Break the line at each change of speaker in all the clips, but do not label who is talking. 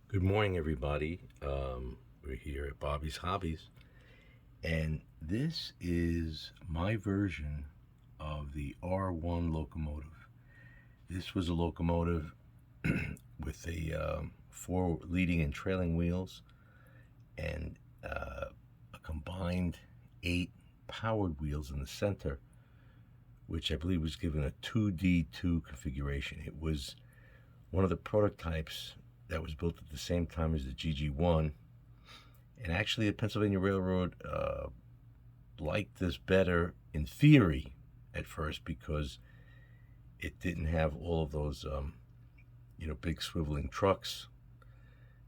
Good morning, everybody. We're here at Bobby's Hobbies, and this is my version of the R-1 locomotive. This was a locomotive with four leading and trailing wheels and a combined 8 powered wheels in the center, which I believe was given a 2D2 configuration. It was one of the prototypes that was built at the same time as the GG1. And actually, the Pennsylvania Railroad liked this better in theory at first because it didn't have all of those, big swiveling trucks.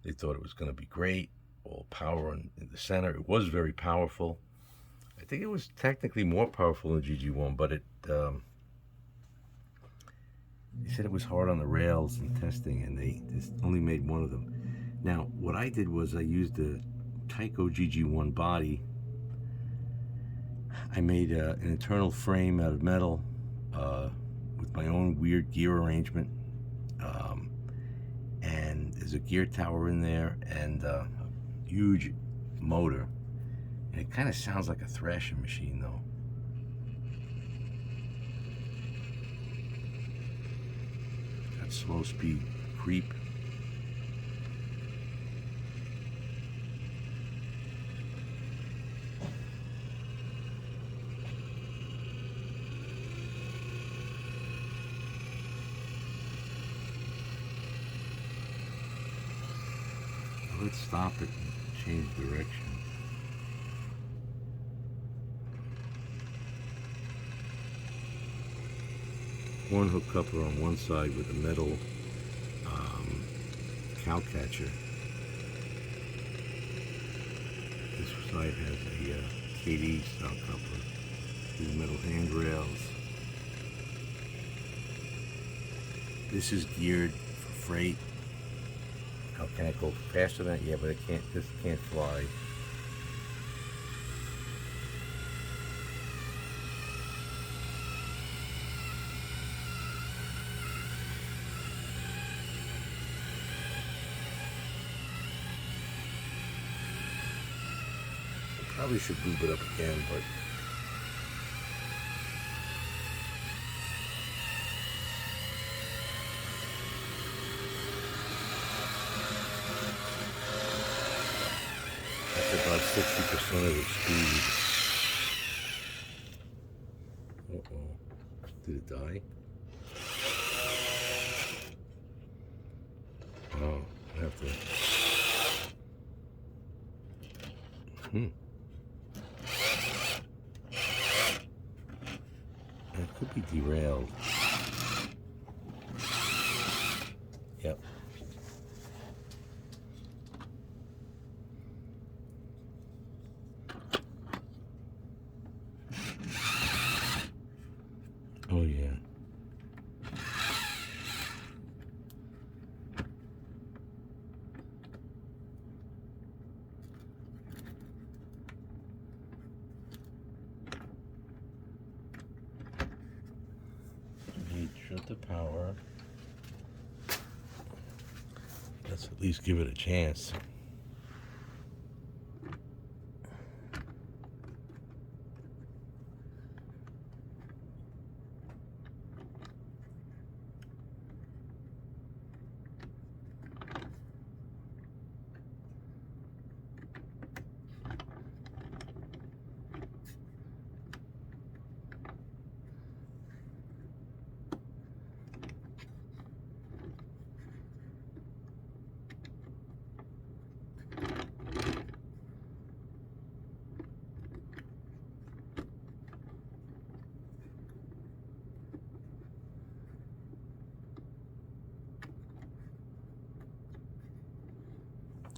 They thought it was going to be great, all power in the center. It was very powerful. I think it was technically more powerful than GG1, but they said it was hard on the rails and testing, and they just only made one of them. Now, what I did was I used the Tyco GG1 body. I made an internal frame out of metal with my own weird gear arrangement. And there's a gear tower in there and a huge motor. And it kind of sounds like a thrashing machine, though. Got slow speed creep. Let's stop it and change direction. One hook coupler on one side with a metal cow catcher. This side has a KD style coupler. These metal handrails. This is geared for freight. How can I go faster than that? Yeah, but this can't fly. I probably should lube it up again, but that's about 60% of the speed. Uh-oh. Did it die? Oh, I have to. It could be derailed. Yep. Oh yeah. Shut the power. Let's at least give it a chance.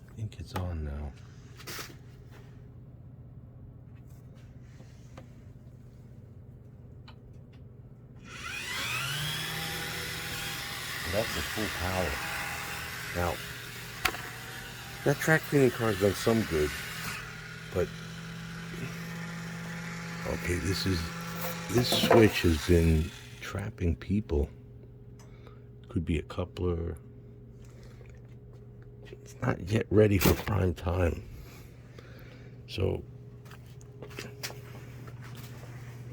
I think it's on now. That's the full power. Now, that track cleaning car's done some good, but okay, this switch has been trapping people. Could be a coupler. It's not yet ready for prime time. So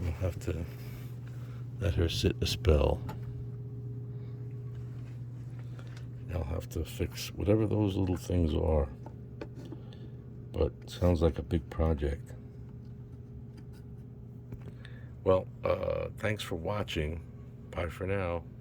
we'll have to let her sit a spell. I'll have to fix whatever those little things are. But it sounds like a big project. Well, thanks for watching. Bye for now.